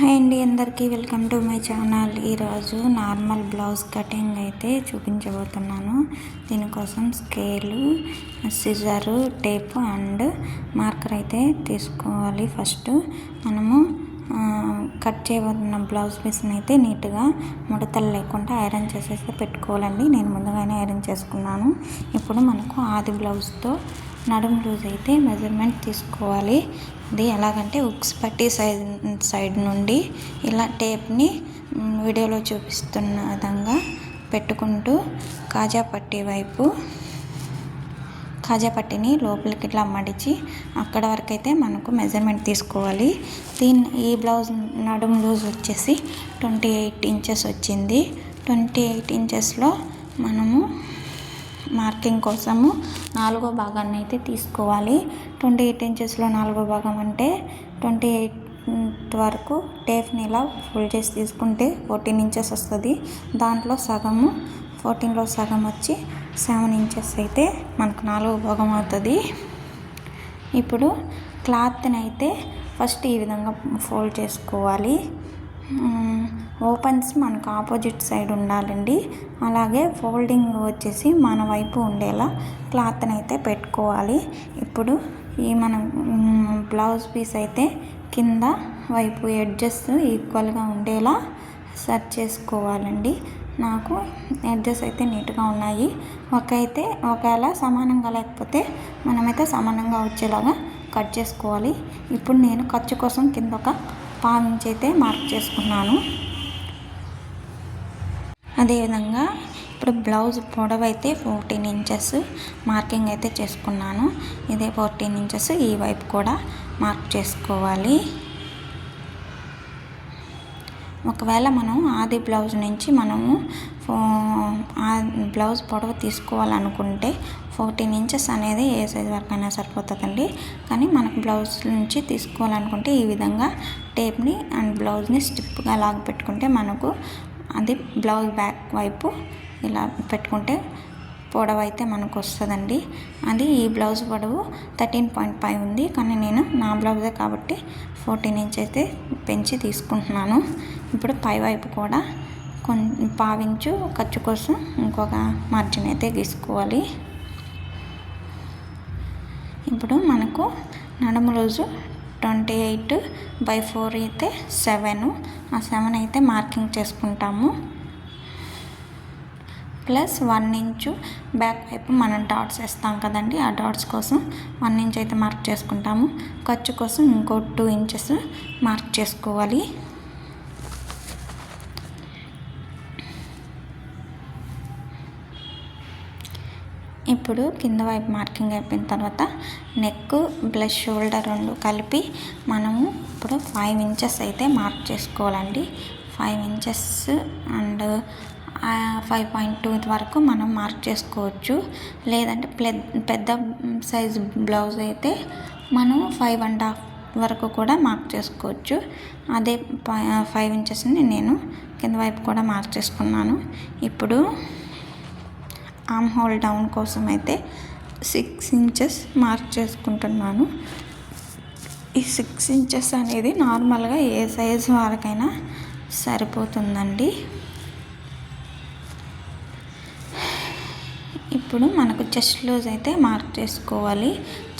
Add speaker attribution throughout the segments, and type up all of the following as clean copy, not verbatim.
Speaker 1: Hi అండి, అందరికీ welcome to my channel. ఈరోజు నార్మల్ బ్లౌజ్ కటింగ్ అయితే చూపించబోతున్నాను. దీనికోసం scale, scissor, tape and marker అయితే తీసుకోవాలి. ఫస్ట్ మనము కట్ చేయబోతున్న బ్లౌజ్ పీస్ని అయితే నీట్గా ముడతలు లేకుండా ఐరన్ చేసేసి పెట్టుకోవాలండి. నేను ముందుగానే ఐరన్ చేసుకున్నాను. ఇప్పుడు మనకు ఆది బ్లౌజ్తో నడుము లూజ్ అయితే మెజర్మెంట్ తీసుకోవాలి. అది ఎలాగంటే ఉక్స్ పట్టి సైడ్ నుండి ఇలా టేప్ని వీడియోలో చూపిస్తున్న విధంగా పెట్టుకుంటూ కాజా పట్టిని లోపలికి ఇట్లా మడిచి అక్కడ వరకు అయితే మనకు మెజర్మెంట్ తీసుకోవాలి. ఈ బ్లౌజ్ నడుము లూజ్ వచ్చేసి 28 ఇంచెస్ వచ్చింది. 28 ఇంచెస్లో మనము మార్కింగ్ కోసము 4వ భాగాన్ని అయితే తీసుకోవాలి. 28 ఇంచెస్లో 4వ భాగం అంటే 28 వరకు టేప్ని ఇలా ఫోల్డ్ చేసి తీసుకుంటే 14 ఇంచెస్ వస్తుంది. దాంట్లో సగము 14లో సగం వచ్చి 7 ఇంచెస్ అయితే మనకు 4వ భాగం అవుతుంది. ఇప్పుడు క్లాత్ని అయితే ఫస్ట్ ఈ విధంగా ఫోల్డ్ చేసుకోవాలి. ఓపెన్స్ మనకు ఆపోజిట్ సైడ్ ఉండాలండి. అలాగే ఫోల్డింగ్ వచ్చేసి మన వైపు ఉండేలా క్లాత్ని అయితే పెట్టుకోవాలి. ఇప్పుడు ఈ మన బ్లౌజ్ పీస్ అయితే కింద వైపు ఎడ్జెస్ ఈక్వల్గా ఉండేలా సెట్ చేసుకోవాలండి. నాకు ఎడ్జెస్ అయితే నీట్గా ఉన్నాయి. ఒకవేళ సమానంగా లేకపోతే మనమైతే సమానంగా వచ్చేలాగా కట్ చేసుకోవాలి. ఇప్పుడు నేను ఖర్చు కోసం కింద ఒక 1/2 ఇంచ్ అయితే మార్క్ చేసుకున్నాను. అదేవిధంగా ఇప్పుడు బ్లౌజ్ పొడవు అయితే 14 ఇంచెస్ మార్కింగ్ అయితే చేసుకున్నాను. ఇదే 14 ఇంచెస్ ఈ వైపు కూడా మార్క్ చేసుకోవాలి. ఒకవేళ మనం ఆది బ్లౌజ్ నుంచి మనము బ్లౌజ్ పొడవు తీసుకోవాలనుకుంటే 14 ఇంచెస్ అనేది ఏ సైజ్ వరకైనా సరిపోతుందండి. కానీ మనకు బ్లౌజ్ నుంచి తీసుకోవాలనుకుంటే ఈ విధంగా టేప్ని అండ్ బ్లౌజ్ని స్టిప్గా లాగి పెట్టుకుంటే మనకు అది బ్లౌజ్ బ్యాక్ వైపు ఇలా పెట్టుకుంటే పొడవు అయితే మనకు వస్తుందండి. అది ఈ బ్లౌజ్ పొడవు 13.5 ఉంది. కానీ నేను నా బ్లౌజే కాబట్టి 14 ఇంచ్ అయితే పెంచి తీసుకుంటున్నాను. ఇప్పుడు పై వైపు కూడా 1/2 ఇంచు ఖర్చు కోసం ఇంకొక మార్జిన్ అయితే గీసుకోవాలి. ఇప్పుడు మనకు నడుము లూజు 28/4 అయితే 7. ఆ 7 అయితే మార్కింగ్ చేసుకుంటాము. ప్లస్ 1 ఇంచు బ్యాక్ వైపు మనం డాట్స్ వేస్తాం కదండి. ఆ డాట్స్ కోసం 1 ఇంచ్ అయితే మార్క్ చేసుకుంటాము. ఖర్చు కోసం ఇంకో 2 ఇంచెస్ మార్క్ చేసుకోవాలి. ఇప్పుడు కింద వైపు మార్కింగ్ అయిపోయిన తర్వాత నెక్ ప్లస్ షోల్డర్ 2 కలిపి మనము ఇప్పుడు 5 ఇంచెస్ అయితే మార్క్ చేసుకోవాలండి. 5 ఇంచెస్ అండ్ 5.2 వరకు మనం మార్క్ చేసుకోవచ్చు. లేదంటే పెద్ద సైజు బ్లౌజ్ అయితే మనం 5.5 వరకు కూడా మార్క్ చేసుకోవచ్చు. అదే 5 ఇంచెస్ని నేను కింద వైపు కూడా మార్క్ చేసుకున్నాను. ఇప్పుడు ఆర్మ్ హోల్ డౌన్ కోసం అయితే 6 ఇంచెస్ మార్క్ చేసుకుంటున్నాను. ఈ 6 ఇంచెస్ అనేది నార్మల్గా ఏ సైజు వారికైనా సరిపోతుందండి. ఇప్పుడు మనకు చెస్ట్ లూజ్ అయితే మార్క్ చేసుకోవాలి.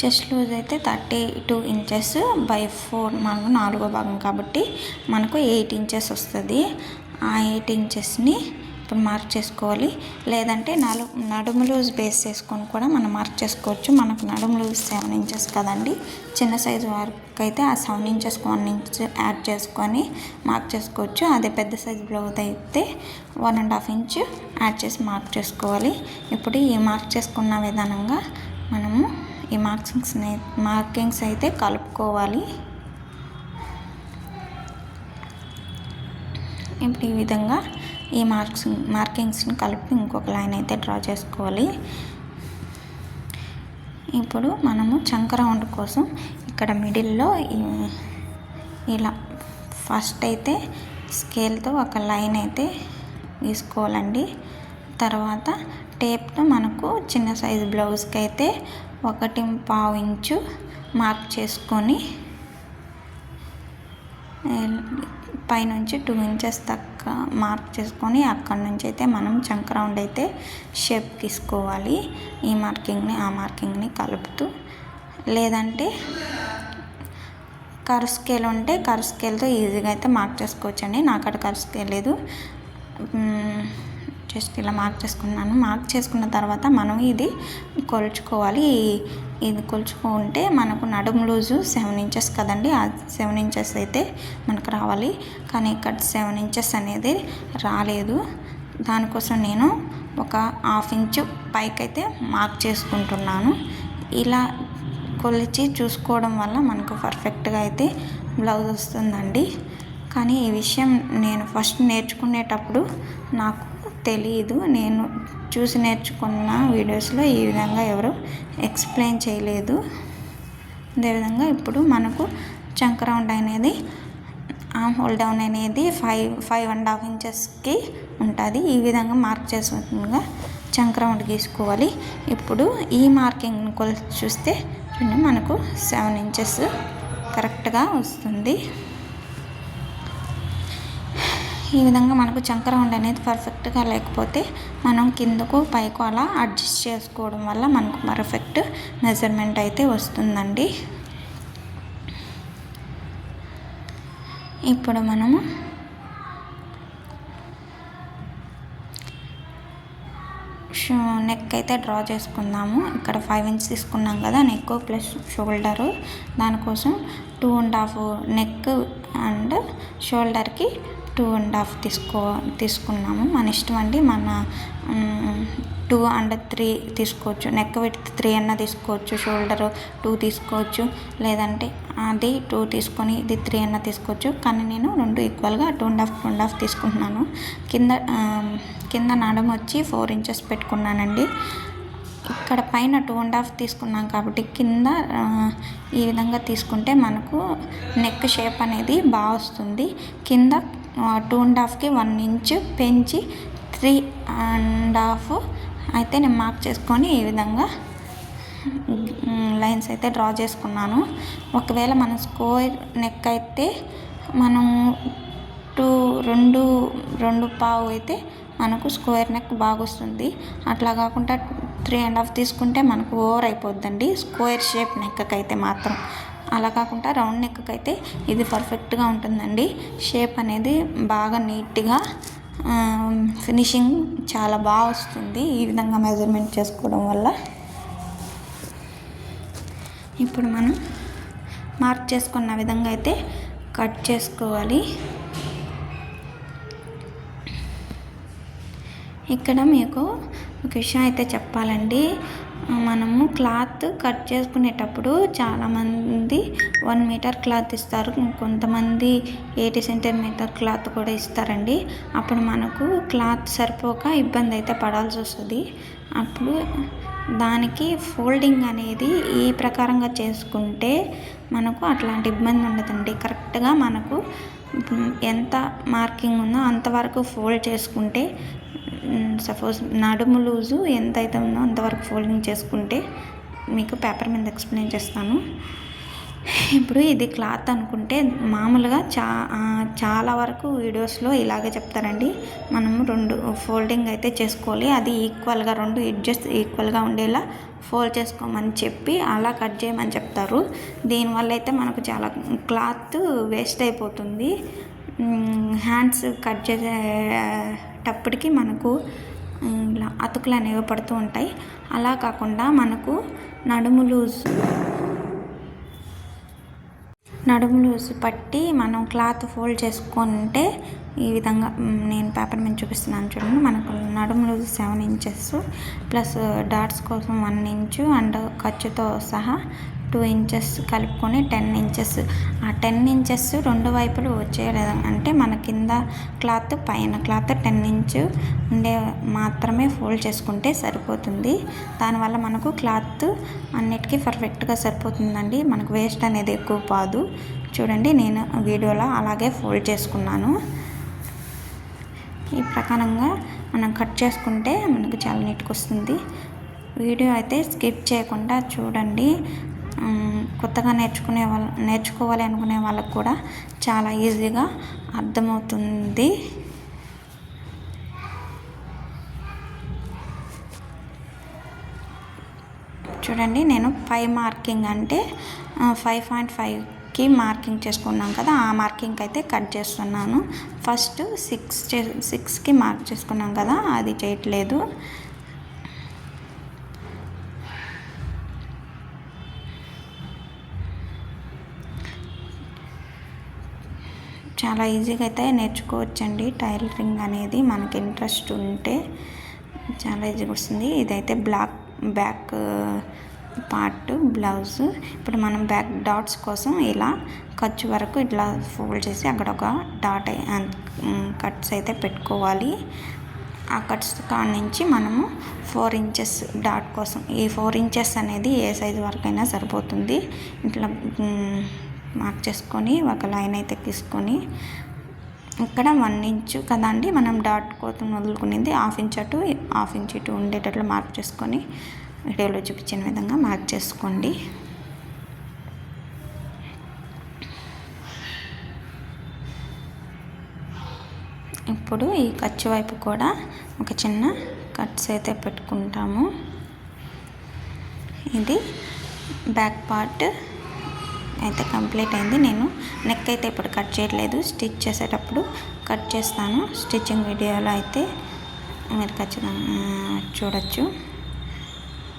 Speaker 1: చెస్ట్ లూజ్ అయితే 32 ఇంచెస్ బై 4 మనకు 4వ భాగం కాబట్టి మనకు 8 ఇంచెస్ వస్తుంది. ఆ 8 ఇంచెస్ని ఇప్పుడు మార్క్ చేసుకోవాలి. లేదంటే నడుము లూజ్ బేస్ చేసుకొని కూడా మనం మార్క్ చేసుకోవచ్చు. మనకు నడుము లూజ్ 7 ఇంచెస్ కదండి. చిన్న సైజు వరకు అయితే ఆ 7 ఇంచెస్కి 1 ఇంచ్ యాడ్ చేసుకొని మార్క్ చేసుకోవచ్చు. అదే పెద్ద సైజు బ్లౌజ్ అయితే 1.5 ఇంచ్ యాడ్ చేసి మార్క్ చేసుకోవాలి. ఇప్పుడు ఈ మార్క్ చేసుకున్న విధానంగా మనము ఈ మార్కింగ్స్ అయితే కలుపుకోవాలి. ఇప్పుడు ఈ విధంగా ఈ మార్కింగ్స్ని కలిపి ఇంకొక లైన్ అయితే డ్రా చేసుకోవాలి. ఇప్పుడు మనము చంక రౌండ్ కోసం ఇక్కడ మిడిల్లో ఇలా ఫస్ట్ అయితే స్కేల్తో ఒక లైన్ అయితే గీసుకోవాలండి. తర్వాత టేప్తో మనకు చిన్న సైజు బ్లౌజ్కి అయితే 1.5 ఇంచు మార్క్ చేసుకొని పైనుంచి 2 ఇంచెస్ దాకా మార్క్ చేసుకొని అక్కడి నుంచి అయితే మనం చంక రౌండ్ అయితే షేప్ తీసుకోవాలి. ఈ మార్కింగ్ని ఆ మార్కింగ్ని కలుపుతూ, లేదంటే కర్వ్ స్కేల్ ఉంటే కర్వ్ స్కేల్తో ఈజీగా అయితే మార్క్ చేసుకోవచ్చండి. నాకు అక్కడ కర్వ్ స్కేల్ లేదు, జస్ట్ ఇలా మార్క్ చేసుకున్నాను. మార్క్ చేసుకున్న తర్వాత మనం ఇది కొలుచుకోవాలి. ఇది కొలుచుకుంటే మనకు నడుము లూజు 7 ఇంచెస్ కదండి, ఆ 7 ఇంచెస్ అయితే మనకు రావాలి. కానీ ఇక్కడ 7 ఇంచెస్ అనేది రాలేదు. దానికోసం నేను ఒక 1/2 ఇంచు పైకైతే మార్క్ చేసుకుంటున్నాను. ఇలా కొలిచి చూసుకోవడం వల్ల మనకు పర్ఫెక్ట్గా అయితే బ్లౌజ్ వస్తుందండి. కానీ ఈ విషయం నేను ఫస్ట్ నేర్చుకునేటప్పుడు నాకు తెలియదు. నేను చూసి నేర్చుకున్న వీడియోస్లో ఈ విధంగా ఎవరు ఎక్స్ప్లెయిన్ చేయలేదు. అదేవిధంగా ఇప్పుడు మనకు చంక రౌండ్ అనేది ఆర్మ్ హోల్ డౌన్ అనేది 5.5 ఇంచెస్కి ఉంటుంది. ఈ విధంగా మార్క్ చేసుకుంటా చంక రౌండ్ గీసుకోవాలి. ఇప్పుడు ఈ మార్కింగ్ని కొలిచి చూస్తే మనకు 7 ఇంచెస్ కరెక్ట్గా వస్తుంది. ఈ విధంగా మనకు చంక రౌండ్ అనేది పర్ఫెక్ట్గా లేకపోతే మనం కిందకు పైకు అలా అడ్జస్ట్ చేసుకోవడం వల్ల మనకు పర్ఫెక్ట్ మెజర్మెంట్ అయితే వస్తుందండి. ఇప్పుడు మనము నెక్ అయితే డ్రా చేసుకుందాము. ఇక్కడ 5 ఇంచ్ తీసుకున్నాం కదా, నెక్ ప్లస్ షోల్డరు. దానికోసం 2.5 నెక్ అండ్ షోల్డర్కి 2.5 తీసుకున్నాము. మన ఇష్టం అండి, మన 2 and 3 తీసుకోవచ్చు. నెక్ విడ్త్ 3 అన్న తీసుకోవచ్చు, షోల్డర్ 2 తీసుకోవచ్చు, లేదంటే అది 2 తీసుకొని ఇది 3 అన్న తీసుకోవచ్చు. కానీ నేను 2 ఈక్వల్గా 2.5 తీసుకుంటున్నాను. కింద నడుము వచ్చి 4 ఇంచెస్ పెట్టుకున్నానండి. ఇక్కడ పైన 2.5 తీసుకున్నాం కాబట్టి కింద ఈ విధంగా తీసుకుంటే మనకు నెక్ షేప్ అనేది బాగా వస్తుంది. కింద 2.5కి 1 ఇంచు పెంచి 3.5 అయితే నేను మార్క్ చేసుకొని ఈ విధంగా లైన్స్ అయితే డ్రా చేసుకున్నాను. ఒకవేళ మనం స్క్వేర్ నెక్ అయితే మనం 2.5 అయితే మనకు స్క్వేర్ నెక్ బాగా వస్తుంది. అట్లా కాకుండా 3.5 తీసుకుంటే మనకు ఓవర్ అయిపోద్దండి స్క్వేర్ షేప్ నెక్ అయితే మాత్రం. అలా కాకుండా రౌండ్ నెక్ అయితే ఇది పర్ఫెక్ట్గా ఉంటుందండి. షేప్ అనేది బాగా నీట్గా ఫినిషింగ్ చాలా బాగా వస్తుంది ఈ విధంగా మెజర్మెంట్ చేసుకోవడం వల్ల. ఇప్పుడు మనం మార్క్ చేసుకున్న విధంగా అయితే కట్ చేసుకోవాలి. ఇక్కడ మీకు ఒక విషయం అయితే చెప్పాలండి, మనము క్లాత్ కట్ చేసుకునేటప్పుడు చాలామంది 1 మీటర్ క్లాత్ ఇస్తారు, కొంతమంది 80 సెంటీమీటర్ క్లాత్ కూడా ఇస్తారండి. అప్పుడు మనకు క్లాత్ సరిపోక ఇబ్బంది అయితే పడాల్సి వస్తుంది. అప్పుడు దానికి ఫోల్డింగ్ అనేది ఈ ప్రకారంగా చేసుకుంటే మనకు అట్లాంటి ఇబ్బంది ఉండదండి. కరెక్ట్గా మనకు ఎంత మార్కింగ్ ఉందో అంతవరకు ఫోల్డ్ చేసుకుంటే, సపోజ్ నడుము లూజు ఎంత అయితే ఉందో అంతవరకు ఫోల్డింగ్ చేసుకుంటే, మీకు పేపర్ మీద ఎక్స్ప్లెయిన్ చేస్తాను. ఇప్పుడు ఇది క్లాత్ అనుకుంటే మామూలుగా చాలా వరకు వీడియోస్లో ఇలాగే చెప్తారండి. మనము 2 ఫోల్డింగ్ అయితే చేసుకోవాలి, అది ఈక్వల్గా 2 ఎడ్జెస్ ఈక్వల్గా ఉండేలా ఫోల్డ్ చేసుకోమని చెప్పి అలా కట్ చేయమని చెప్తారు. దీనివల్ల అయితే మనకు చాలా క్లాత్ వేస్ట్ అయిపోతుంది. హ్యాండ్స్ కట్ చేసేటప్పటికి మనకు ఇలా అతుకులు అనేవి పడుతూ ఉంటాయి. అలా కాకుండా మనకు నడుము లూజ్ పట్టి మనం క్లాత్ ఫోల్డ్ చేసుకుంటే ఈ విధంగా నేను పేపర్ మీద చూపిస్తున్నాను చూడండి. మనకు నడుము లూజ్ 7 ఇంచెస్ ప్లస్ డాట్స్ కోసం 1 ఇంచు అండ్ ఖర్చుతో సహా 2 ఇంచెస్ కలుపుకొని 10 ఇంచెస్. ఆ 10 ఇంచెస్ 2 వైపులు వచ్చేయలేదు అంటే మన కింద క్లాత్ పైన క్లాత్ 10 ఇంచు ఉండే మాత్రమే ఫోల్డ్ చేసుకుంటే సరిపోతుంది. దానివల్ల మనకు క్లాత్ అన్నిటికీ పర్ఫెక్ట్గా సరిపోతుందండి. మనకు వేస్ట్ అనేది ఎక్కువ కాదు. చూడండి, నేను వీడియోలో అలాగే ఫోల్డ్ చేసుకున్నాను. ఈ ప్రకారంగా మనం కట్ చేసుకుంటే మనకు చాలా నీట్గా వస్తుంది. వీడియో అయితే స్కిప్ చేయకుండా చూడండి. కొత్తగా నేర్చుకోవాలి అనుకునే వాళ్ళకు కూడా చాలా ఈజీగా అర్థమవుతుంది. చూడండి, నేను 5 మార్కింగ్ అంటే 5.5కి మార్కింగ్ చేసుకున్నాం కదా, ఆ మార్కింగ్ అయితే కట్ చేస్తున్నాను. ఫస్ట్ 6కి మార్క్ చేసుకున్నాం కదా, అది చేయట్లేదు. చాలా ఈజీగా అయితే నేర్చుకోవచ్చండి. టైలరింగ్ అనేది మనకి ఇంట్రెస్ట్ ఉంటే చాలా ఈజీగా వస్తుంది. ఇదైతే బ్యాక్ పార్ట్ బ్లౌజ్. ఇప్పుడు మనం బ్యాక్ డాట్స్ కోసం ఇలా ఖర్చు వరకు ఇట్లా ఫోల్డ్ చేసి అక్కడ ఒక డాట్ కట్స్ అయితే పెట్టుకోవాలి. ఆ కట్స్ కాడ నుంచి మనము 4 ఇంచెస్ డాట్ కోసం, ఈ 4 ఇంచెస్ అనేది ఏ సైజు వరకైనా సరిపోతుంది. ఇట్లా మార్క్ చేసుకొని ఒక లైన్ అయితే తీసుకొని ఇక్కడ 1 ఇంచు కదండి మనం డాట్ కోసం వదులుకునేది, 1/2 ఇంచ్ అటు 1/2 ఇంచ్ ఇటు ఉండేటట్లు మార్క్ చేసుకొని వీడియోలో చూపించిన విధంగా మార్క్ చేసుకోండి. ఇప్పుడు ఈ ఖర్చు వైపు కూడా ఒక చిన్న కట్స్ అయితే పెట్టుకుంటాము. ఇది బ్యాక్ పార్ట్ అయితే కంప్లీట్ అయింది. నేను నెక్ అయితే ఇప్పుడు కట్ చేయట్లేదు, స్టిచ్ చేసేటప్పుడు కట్ చేస్తాను. స్టిచ్చింగ్ వీడియోలో అయితే మీరు ఖచ్చితంగా చూడొచ్చు.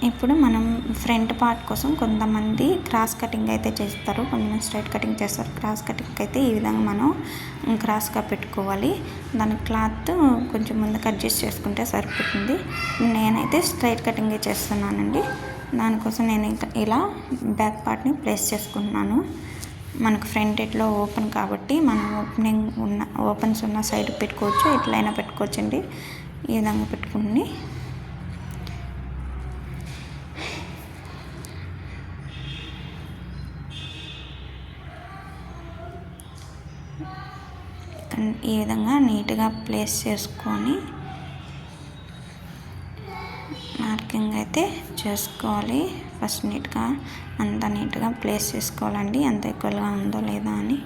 Speaker 1: ఇప్పుడు మనం ఫ్రంట్ పార్ట్ కోసం కొంతమంది క్రాస్ కటింగ్ అయితే చేస్తారు, కొంతమంది స్ట్రైట్ కటింగ్ చేస్తారు. క్రాస్ కటింగ్ అయితే ఈ విధంగా మనం క్రాస్గా పెట్టుకోవాలి. దాని క్లాత్ కొంచెం ముందుకు అడ్జస్ట్ చేసుకుంటే సరిపోతుంది. నేనైతే స్ట్రైట్ కటింగే చేస్తున్నానండి. దానికోసం నేను ఇలా బ్యాక్ పార్ట్ని ప్లేస్ చేసుకుంటున్నాను. మనకు ఫ్రంట్ ఎట్లో ఓపెన్ కాబట్టి మనం ఓపెన్స్ ఉన్న సైడ్ పెట్టుకోవచ్చు, ఎట్లయినా పెట్టుకోవచ్చండి. ఈ విధంగా పెట్టుకుని ఈ విధంగా నీట్గా ప్లేస్ చేసుకొని మార్కింగ్ అయితే చేసుకోవాలి. ఫస్ట్ నీట్గా అంతా నీట్గా ప్లేస్ చేసుకోవాలండి, అంత ఈక్వల్గా ఉందో లేదా అని.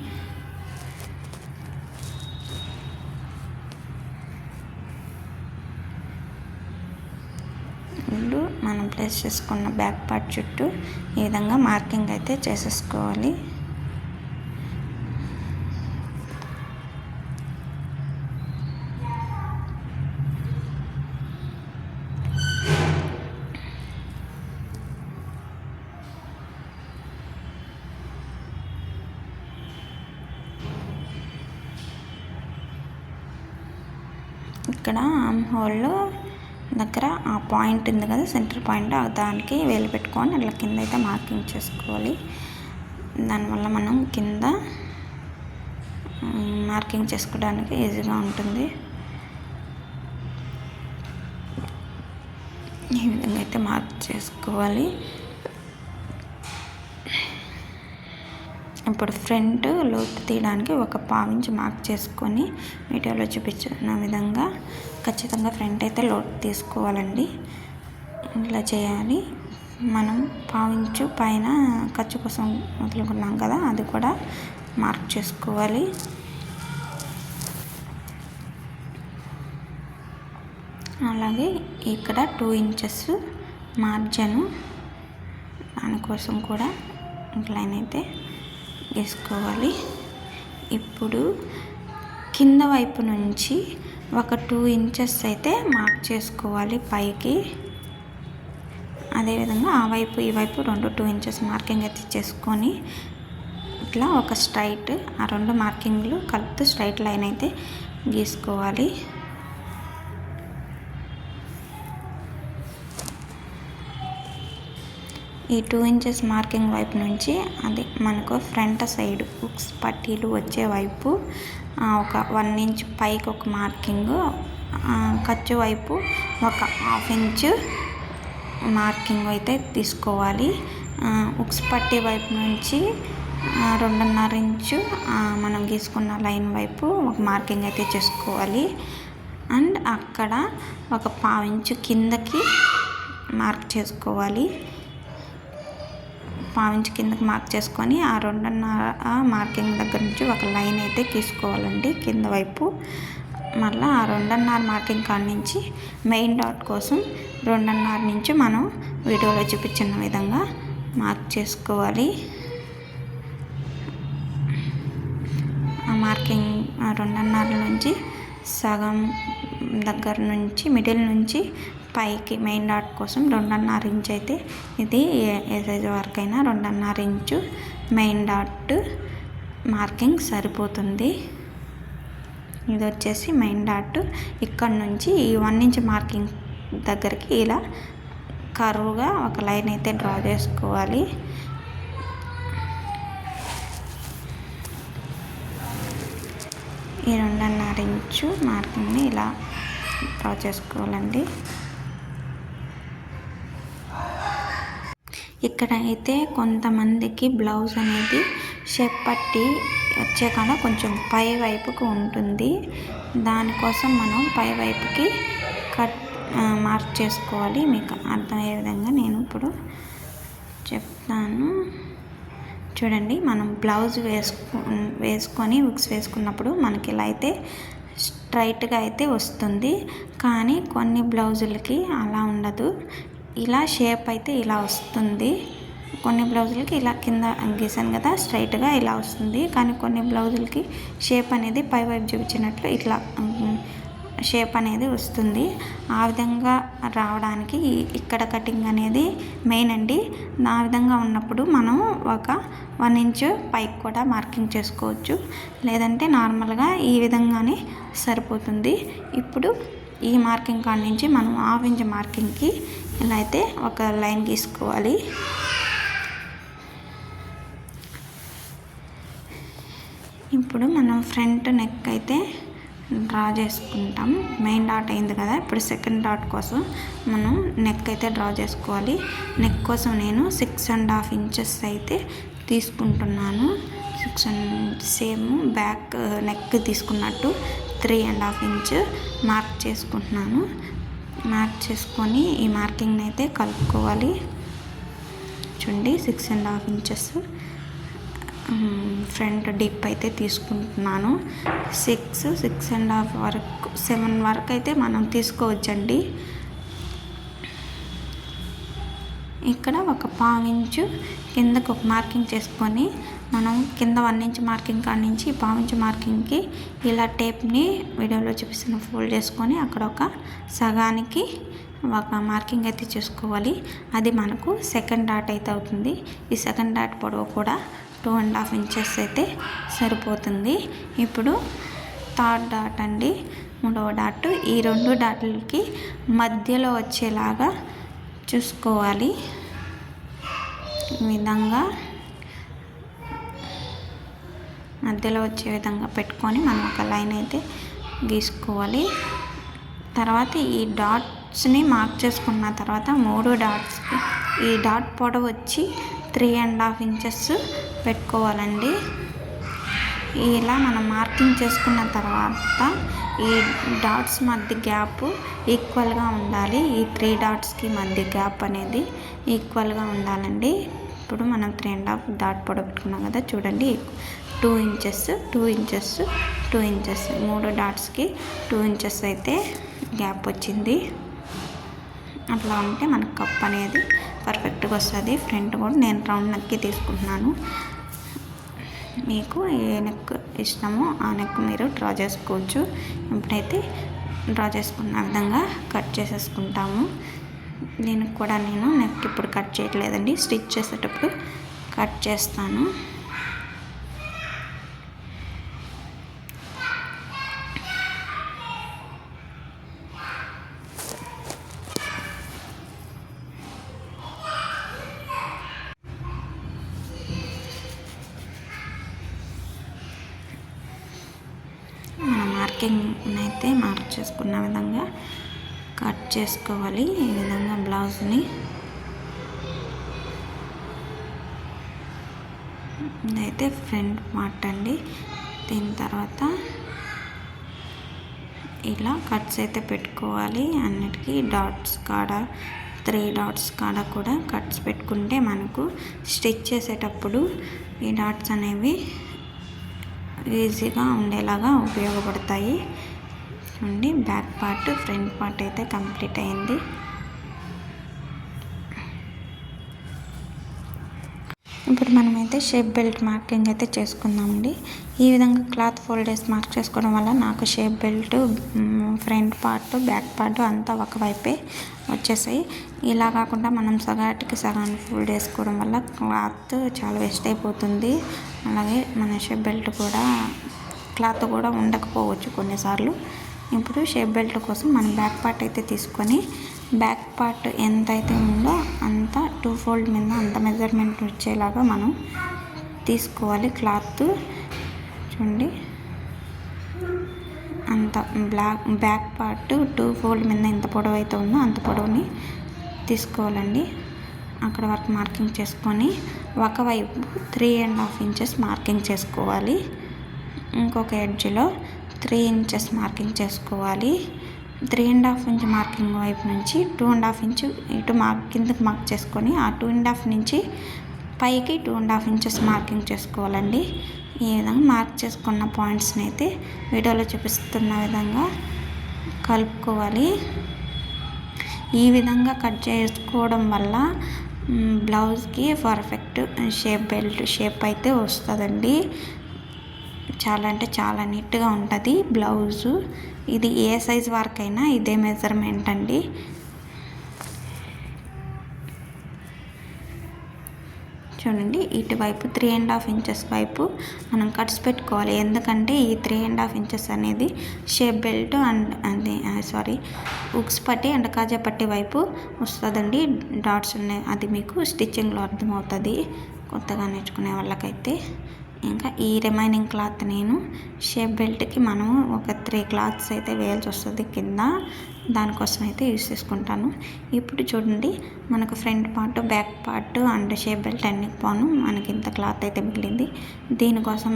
Speaker 1: ఇప్పుడు మనం ప్లేస్ చేసుకున్న బ్యాక్ పార్ట్ చుట్టూ ఈ విధంగా మార్కింగ్ అయితే చేసేసుకోవాలి. ఇక్కడ ఆర్మ్ హోల్ దగ్గర ఆ పాయింట్ ఉంది కదా, సెంటర్ పాయింట్, దానికి వేలు పెట్టుకొని అట్లా కింద అయితే మార్కింగ్ చేసుకోవాలి. దానివల్ల మనం కింద మార్కింగ్ చేసుకోవడానికి ఈజీగా ఉంటుంది. ఈ విధంగా అయితే మార్క్ చేసుకోవాలి. ఇప్పుడు ఫ్రంట్ లోతు తీయడానికి ఒక 1/2 ఇంచ్ మార్క్ చేసుకొని వీడియోలో చూపించిన విధంగా ఖచ్చితంగా ఫ్రంట్ అయితే లోతు తీసుకోవాలండి. ఇలా చేయాలి. మనం 1/2 ఇంచు పైన ఖర్చు కోసం వదులుకున్నాం కదా, అది కూడా మార్క్ చేసుకోవాలి. అలాగే ఇక్కడ 2 ఇంచెస్ మార్జిన్, దానికోసం కూడా లైన్ అయితే వేసుకోవాలి. ఇప్పుడు కింద వైపు నుంచి ఒక 2 ఇంచెస్ అయితే మార్క్ చేసుకోవాలి పైకి. అదేవిధంగా ఆ వైపు ఈ వైపు 2 ఇంచెస్ మార్కింగ్ అయితే చేసుకొని ఇట్లా ఒక స్ట్రైట్, ఆ 2 మార్కింగ్లు కలుపుతూ స్ట్రైట్ లైన్ అయితే గీసుకోవాలి. ఈ 2 ఇంచెస్ మార్కింగ్ వైపు నుంచి అది మనకు ఫ్రంట్ సైడ్ హుక్స్ పట్టీలు వచ్చే వైపు ఒక 1 ఇంచ్ పైకి ఒక మార్కింగ్, ఖర్చు వైపు ఒక 1/2 ఇంచ్ మార్కింగ్ అయితే తీసుకోవాలి. హుక్స్ పట్టీ వైపు నుంచి 2.5 ఇంచు మనం గీసుకున్న లైన్ వైపు ఒక మార్కింగ్ అయితే చేసుకోవాలి. అండ్ అక్కడ ఒక 1/2 ఇంచు కిందకి మార్క్ చేసుకోవాలి. పావించి కిందకి మార్క్ చేసుకొని ఆ 2.5 మార్కింగ్ దగ్గర నుంచి ఒక లైన్ అయితే గీసుకోవాలండి కింద వైపు. మళ్ళీ ఆ 2.5 మార్కింగ్ కాడ నుంచి మెయిన్ డాట్ కోసం 2.5 నుంచి మనం వీడియోలో చూపించిన విధంగా మార్క్ చేసుకోవాలి. ఆ మార్కింగ్ 2.5 నుంచి సగం దగ్గర నుంచి మిడిల్ నుంచి పైకి మెయిన్ డాట్ కోసం 2.5 ఇంచ్ అయితే ఇది ఏ సైజు వరకు అయినా 2.5 ఇంచు మెయిన్ డాట్ మార్కింగ్ సరిపోతుంది. ఇది వచ్చేసి మెయిన్ డాట్. ఇక్కడ నుంచి ఈ 1 ఇంచ్ మార్కింగ్ దగ్గరికి ఇలా కర్వ్గా ఒక లైన్ అయితే డ్రా చేసుకోవాలి. ఈ 2.5 ఇంచు మార్కింగ్ని ఇలా డ్రా చేసుకోవాలండి. ఇక్కడ అయితే కొంతమందికి బ్లౌజ్ అనేది షేప్ పట్టి వచ్చే కాడ కొంచెం పై వైపుకు ఉంటుంది. దానికోసం మనం పై వైపుకి మార్క్ చేసుకోవాలి. మీకు అర్థమయ్యే విధంగా నేను ఇప్పుడు చెప్తాను చూడండి. మనం బ్లౌజ్ వేసుకొని హుక్స్ వేసుకున్నప్పుడు మనకి ఇలా అయితే స్ట్రైట్గా అయితే వస్తుంది. కానీ కొన్ని బ్లౌజులకి అలా ఉండదు. ఇలా షేప్ అయితే ఇలా వస్తుంది. కొన్ని బ్లౌజులకి ఇలా కింద గీసాను కదా స్ట్రైట్గా ఇలా వస్తుంది. కానీ కొన్ని బ్లౌజులకి షేప్ అనేది పై వైపు చూపించినట్లు ఇట్లా షేప్ అనేది వస్తుంది. ఆ విధంగా రావడానికి ఇక్కడ కటింగ్ అనేది మెయిన్ అండి. ఆ విధంగా ఉన్నప్పుడు మనం ఒక 1 ఇంచ్ పైకి కూడా మార్కింగ్ చేసుకోవచ్చు. లేదంటే నార్మల్గా ఈ విధంగానే సరిపోతుంది. ఇప్పుడు ఈ మార్కింగ్ కాడ నుంచి మనం 1/2 ఇంచ్ మార్కింగ్కి ఇలా అయితే ఒక లైన్ గీసుకోవాలి. ఇప్పుడు మనం ఫ్రంట్ నెక్ అయితే డ్రా చేసుకుంటాం. మెయిన్ డాట్ అయింది కదా, ఇప్పుడు సెకండ్ డాట్ కోసం మనం నెక్ అయితే డ్రా చేసుకోవాలి. నెక్ కోసం నేను 6.5 ఇంచెస్ అయితే తీసుకుంటున్నాను. సేమ్ బ్యాక్ నెక్ తీసుకున్నట్టు 3.5 ఇంచ్ మార్క్ చేసుకుంటున్నాను. మార్క్ చేసుకొని ఈ మార్కింగ్ని అయితే కలుపుకోవాలి. చూడండి 6.5 ఇంచెస్ ఫ్రంట్ డిప్ అయితే తీసుకుంటున్నాను. 6.5 వరకు 7 వరకు అయితే మనం తీసుకోవచ్చండి. ఇక్కడ ఒక 1/4 ఇంచు కిందకు ఒక మార్కింగ్ చేసుకొని మనం కింద 1 ఇంచ్ మార్కింగ్ కాడ నుంచి 1/4 ఇంచ్ మార్కింగ్కి ఇలా టేప్ని వీడియోలో చూపిస్తున్న ఫోల్డ్ చేసుకొని అక్కడ ఒక సగానికి ఒక మార్కింగ్ అయితే చేసుకోవాలి. అది మనకు సెకండ్ డాట్ అయితే అవుతుంది. ఈ సెకండ్ డాట్ పొడవు కూడా 2.5 ఇంచెస్ అయితే సరిపోతుంది. ఇప్పుడు థర్డ్ డాట్ అండి, 3వ డాట్. ఈ 2 డాట్లకి మధ్యలో వచ్చేలాగా చూసుకోవాలి. ఈ విధంగా మధ్యలో వచ్చే విధంగా పెట్టుకొని మనం ఒక లైన్ అయితే గీసుకోవాలి. తర్వాత ఈ డాట్స్ని మార్క్ చేసుకున్న తర్వాత 3 డాట్స్కి ఈ డాట్ పొడవు వచ్చి 3.5 ఇంచెస్ పెట్టుకోవాలండి. ఇలా మనం మార్కింగ్ చేసుకున్న తర్వాత ఈ డాట్స్ మధ్య గ్యాప్ ఈక్వల్గా ఉండాలి. ఈ 3 డాట్స్కి మధ్య గ్యాప్ అనేది ఈక్వల్గా ఉండాలండి. ఇప్పుడు మనం 3.5 డాట్ పొడవు పెట్టుకున్నాం కదా, చూడండి 2 ఇంచెస్ 2 ఇంచెస్ 2 ఇంచెస్ 3 డాట్స్కి 2 ఇంచెస్ అయితే గ్యాప్ వచ్చింది. అట్లా ఉంటే మనకు కప్ అనేది పర్ఫెక్ట్గా వస్తుంది. ఫ్రంట్ కూడా నేను రౌండ్ నెక్కి తీసుకుంటున్నాను. మీకు ఏ నెక్ ఇష్టమో ఆ నెక్ మీరు డ్రా చేసుకోవచ్చు. ఇప్పుడైతే డ్రా చేసుకున్న విధంగా కట్ చేసేసుకుంటాము. దీనికి కూడా నేను నెక్ ఇప్పుడు కట్ చేయట్లేదండి, స్టిచ్ చేసేటప్పుడు కట్ చేస్తాను. మార్కింగ్ అయితే మార్క్ చేసుకున్న విధంగా కట్ చేసుకోవాలి. ఈ విధంగా బ్లౌజ్ని ఇదైతే ఫ్రంట్ పార్ట్ అండి. దీని తర్వాత ఇలా కట్స్ అయితే పెట్టుకోవాలి. అన్నిటికీ డాట్స్ కాడ 3 డాట్స్ కాడ కూడా కట్స్ పెట్టుకుంటే మనకు స్టిచ్ చేసేటప్పుడు ఈ డాట్స్ అనేవి ఈజీగా ఉండేలాగా ఉపయోగపడతాయి. చూడండి, బ్యాక్ పార్ట్ ఫ్రంట్ పార్ట్ అయితే కంప్లీట్ అయింది. ఇప్పుడు మనమైతే షేప్ బెల్ట్ మార్కింగ్ అయితే చేసుకుందామండి. ఈ విధంగా క్లాత్ ఫోల్డర్స్ మార్క్ చేసుకోవడం వల్ల నాకు shape belt front part back part అంతా ఒకవైపే వచ్చేసాయి. ఇలా కాకుండా మనం సగానికి సగాన్ని ఫోల్డ్ చేసుకోవడం వల్ల క్లాత్ చాలా వేస్ట్ అయిపోతుంది. అలాగే మన షేప్ బెల్ట్ కూడా క్లాత్ కూడా ఉండకపోవచ్చు కొన్నిసార్లు. ఇప్పుడు షేప్ బెల్ట్ కోసం మనం బ్యాక్ పార్ట్ అయితే తీసుకొని బ్యాక్ పార్ట్ ఎంత అయితే ఉందో అంత 2 ఫోల్డ్ మీద అంత మెజర్మెంట్ వచ్చేలాగా మనం తీసుకోవాలి క్లాత్. చూడండి, అంత బ్యాక్ పార్ట్ 2 ఫోల్డ్ మీద ఎంత పొడవు అయితే ఉందో అంత పొడవుని తీసుకోవాలండి. అక్కడ వరకు మార్కింగ్ చేసుకొని ఒకవైపు 3.5 ఇంచెస్ మార్కింగ్ చేసుకోవాలి. ఇంకొక ఎడ్జ్లో 3 ఇంచెస్ మార్కింగ్ చేసుకోవాలి. 3.5 ఇంచ్ మార్కింగ్ వైపు నుంచి 2.5 ఇంచ్ ఇటు కిందకి మార్క్ చేసుకొని ఆ 2.5 నుంచి పైకి 2.5 ఇంచెస్ మార్కింగ్ చేసుకోవాలండి. ఈ విధంగా మార్క్ చేసుకున్న పాయింట్స్ని అయితే వీడియోలో చూపిస్తున్న విధంగా కలుపుకోవాలి. ఈ విధంగా కట్ చేసుకోవడం వల్ల బ్లౌజ్కి పర్ఫెక్ట్ షేప్ బెల్ట్ షేప్ అయితే వస్తుందండి. చాలా అంటే చాలా నీట్గా ఉంటుంది బ్లౌజు. ఇది ఏ సైజ్ వరకైనా ఇదే మెజర్మెంట్ అండి. చూడండి, ఇటువైపు 3.5 ఇంచెస్ వైపు మనం కట్స్ పెట్టుకోవాలి. ఎందుకంటే ఈ 3.5 ఇంచెస్ అనేది షేప్ బెల్ట్ అండ్ ఉక్స్ పట్టి అండ్ కాజా పట్టి వైపు వస్తుందండి. డాట్స్ ఉన్నాయి, అది మీకు స్టిచ్చింగ్లో అర్థమవుతుంది కొత్తగా నేర్చుకునే వాళ్ళకైతే. ఇంకా ఈ రిమైనింగ్ క్లాత్ నేను షేప్ బెల్ట్కి మనము ఒక 3 క్లాత్స్ అయితే వేయాల్సి వస్తుంది కింద. దానికోసం అయితే యూస్ చేసుకుంటాను. ఇప్పుడు చూడండి, మనకు front part back part and shape belt అన్ని పోను మనకి ఇంత క్లాత్ అయితే మిగిలింది. దీనికోసం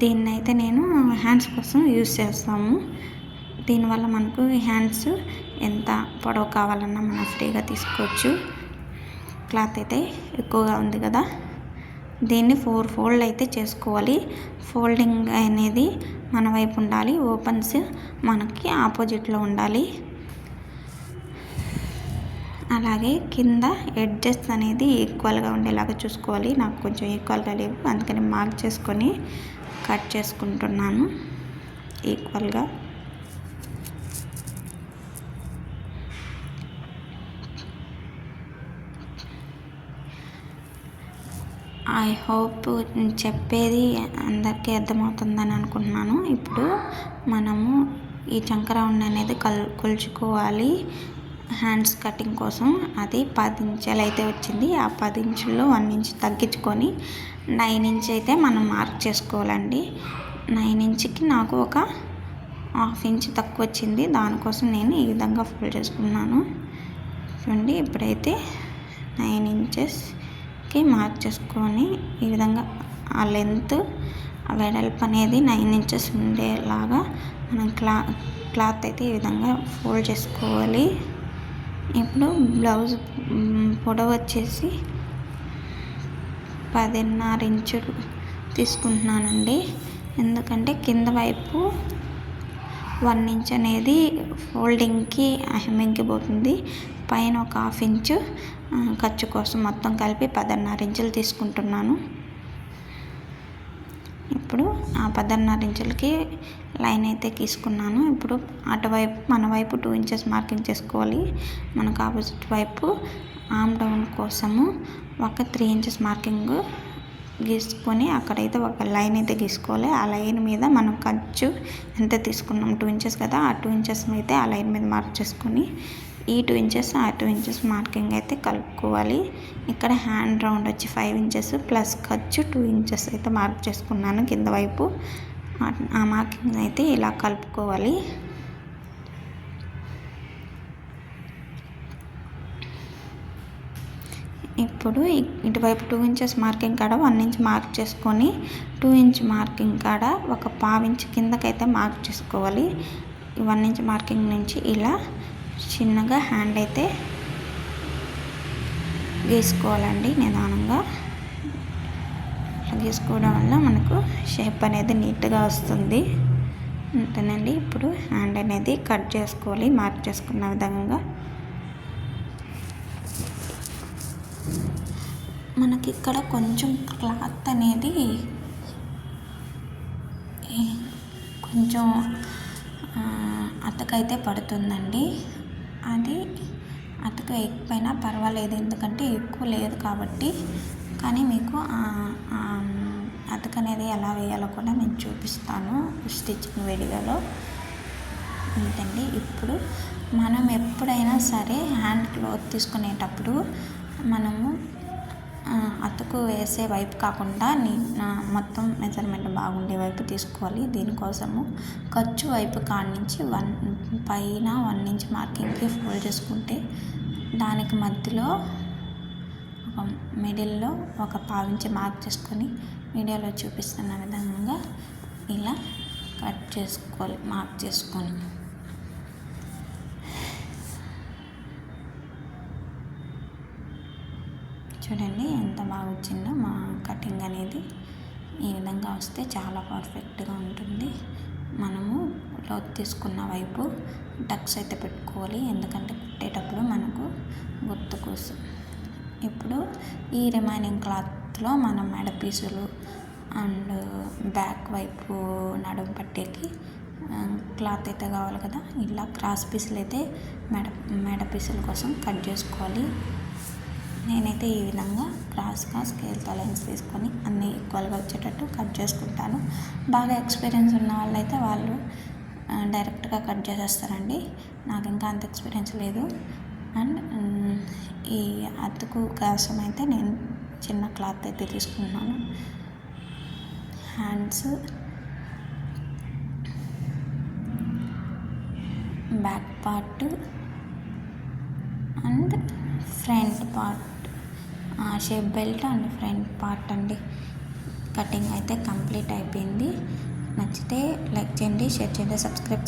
Speaker 1: దీన్నైతే నేను హ్యాండ్స్ కోసం యూస్ చేస్తాము. దీనివల్ల మనకు హ్యాండ్స్ ఎంత పొడవు కావాలన్నా మనం ఫ్రీగా తీసుకోవచ్చు. క్లాత్ అయితే ఎక్కువగా ఉంది కదా, దీన్ని 4 ఫోల్డ్ అయితే చేసుకోవాలి. ఫోల్డింగ్ అనేది మన వైపు ఉండాలి, ఓపెన్స్ మనకి ఆపోజిట్లో ఉండాలి. అలాగే కింద ఎడ్జెస్ అనేది ఈక్వల్గా ఉండేలాగా చూసుకోవాలి. నాకు కొంచెం ఈక్వల్గా లేవు, అందుకని మార్క్ చేసుకొని కట్ చేసుకుంటున్నాను ఈక్వల్గా. ఐ హోప్ చెప్పేది అందరికీ అర్థమవుతుందని అనుకుంటున్నాను. ఇప్పుడు మనము ఈ చంక రౌండ్ అనేది కొలుచుకోవాలి హ్యాండ్స్ కటింగ్ కోసం. అది 10 ఇంచులు అయితే వచ్చింది. ఆ 10 ఇంచుల్లో 1 ఇంచ్ తగ్గించుకొని 9 ఇంచ్ అయితే మనం మార్క్ చేసుకోవాలండి. 9 ఇంచ్కి నాకు ఒక 1/2 ఇంచ్ తక్కువ వచ్చింది. దానికోసం నేను ఈ విధంగా ఫోల్డ్ చేసుకున్నాను. చూడండి, ఇప్పుడైతే 9 ఇంచెస్కి మార్క్ చేసుకొని ఈ విధంగా ఆ లెంత్ ఆ వెడల్పు అనేది 9 ఇంచెస్ ఉండేలాగా మనం క్లాత్ అయితే ఈ విధంగా ఫోల్డ్ చేసుకోవాలి. ఇప్పుడు బ్లౌజ్ పొడవు వచ్చేసి 10.5 ఇంచులు తీసుకుంటున్నానండి. ఎందుకంటే కింద వైపు 1 ఇంచ్ అనేది ఫోల్డింగ్కి హెమ్మింగ్కి పోతుంది. పైన ఒక 1/2 ఇంచు ఖర్చు కోసం మొత్తం కలిపి 10.5 ఇంచులు తీసుకుంటున్నాను. ఇప్పుడు ఆ 10.5 ఇంచులకి లైన్ అయితే తీసుకున్నాను. ఇప్పుడు అటువైపు మన వైపు 2 ఇంచెస్ మార్కింగ్ చేసుకోవాలి. మనకు ఆపోజిట్ వైపు ఆర్మ్ డౌన్ కోసము ఒక 3 ఇంచెస్ మార్కింగ్ గీసుకొని అక్కడైతే ఒక లైన్ అయితే గీసుకోవాలి. ఆ లైన్ మీద మనం ఖర్చు ఎంత తీసుకున్నాం 2 ఇంచెస్ కదా, ఆ 2 ఇంచెస్ అయితే ఆ లైన్ మీద మార్క్ చేసుకొని ఈ 2 ఇంచెస్ ఆ 2 ఇంచెస్ మార్కింగ్ అయితే కలుపుకోవాలి. ఇక్కడ హ్యాండ్ రౌండ్ వచ్చి 5 ఇంచెస్ ప్లస్ ఖర్చు 2 ఇంచెస్ అయితే మార్క్ చేసుకున్నాను కింద వైపు. ఆ మార్కింగ్ అయితే ఇలా కలుపుకోవాలి. ఇప్పుడు ఇటువైపు 2 ఇంచెస్ మార్కింగ్ కాడ 1 ఇంచ్ మార్క్ చేసుకొని 2 ఇంచ్ మార్కింగ్ కాడ ఒక 1/2 ఇంచ్ కిందకైతే మార్క్ చేసుకోవాలి. 1 ఇంచ్ మార్కింగ్ నుంచి ఇలా చిన్నగా హ్యాండ్ అయితే గీసుకోవాలండి నిదానంగా. గీసుకోవడం వల్ల మనకు షేప్ అనేది నీట్గా వస్తుంది. అంతేనండి. ఇప్పుడు హ్యాండ్ అనేది కట్ చేసుకోవాలి మార్క్ చేసుకున్న విధంగా. మనకి ఇక్కడ కొంచెం క్లాత్ అనేది కొంచెం అతకైతే పడుతుందండి. అది అతక ఎక్కిపోయినా పర్వాలేదు, ఎందుకంటే ఎక్కువ లేదు కాబట్టి. కానీ మీకు అతక అనేది ఎలా వేయాలో కూడా నేను చూపిస్తాను స్టిచ్చింగ్ వీడియోలో. అంతండి. ఇప్పుడు మనం ఎప్పుడైనా సరే హ్యాండ్ క్లాత్ తీసుకునేటప్పుడు మనము అతుకు వేసే వైపు కాకుండా మొత్తం మెజర్మెంట్ బాగుండే వైపు తీసుకోవాలి. దీనికోసము ఖర్చు వైపు కాడి నుంచి పైన 1 ఇంచ్ మార్కింగ్కి ఫోల్డ్ చేసుకుంటే దానికి మధ్యలో మిడిల్లో ఒక 1/2 ఇంచ్ మార్క్ చేసుకొని వీడియోలో చూపిస్తున్న విధంగా ఇలా కట్ చేసుకోవాలి మార్క్ చేసుకొని. చూడండి ఎంత బాగా వచ్చిందో మా కటింగ్ అనేది. ఈ విధంగా వస్తే చాలా పర్ఫెక్ట్గా ఉంటుంది. మనము క్లాత్ తీసుకున్న వైపు టక్స్ అయితే పెట్టుకోవాలి, ఎందుకంటే కుట్టేటప్పుడు మనకు గుర్తు కోసం. ఇప్పుడు ఈ రిమైనింగ్ క్లాత్లో మనం మెడ పీసులు అండ్ బ్యాక్ వైపు నడుము పట్టేకి క్లాత్ అయితే కావాలి కదా. ఇలా క్రాస్ పీసులు అయితే మెడ పీసుల కోసం కట్ చేసుకోవాలి. నేనైతే ఈ విధంగా క్రాస్గా స్కేల్తో లైన్స్ తీసుకొని అన్నీ ఈక్వల్గా వచ్చేటట్టు కట్ చేసుకుంటాను. బాగా ఎక్స్పీరియన్స్ ఉన్న వాళ్ళైతే వాళ్ళు డైరెక్ట్గా కట్ చేసేస్తారండి. నాకు ఇంకా అంత ఎక్స్పీరియన్స్ లేదు. అండ్ ఈ అతుకు కోసం అయితే నేను చిన్న క్లాత్ అయితే తీసుకుంటున్నాను. Hands, back part and front part, shape belt and front part అండి. కటింగ్ అయితే కంప్లీట్ అయిపోయింది. నచ్చితే లైక్ చేయండి, షేర్ చేయండి, సబ్స్క్రైబ్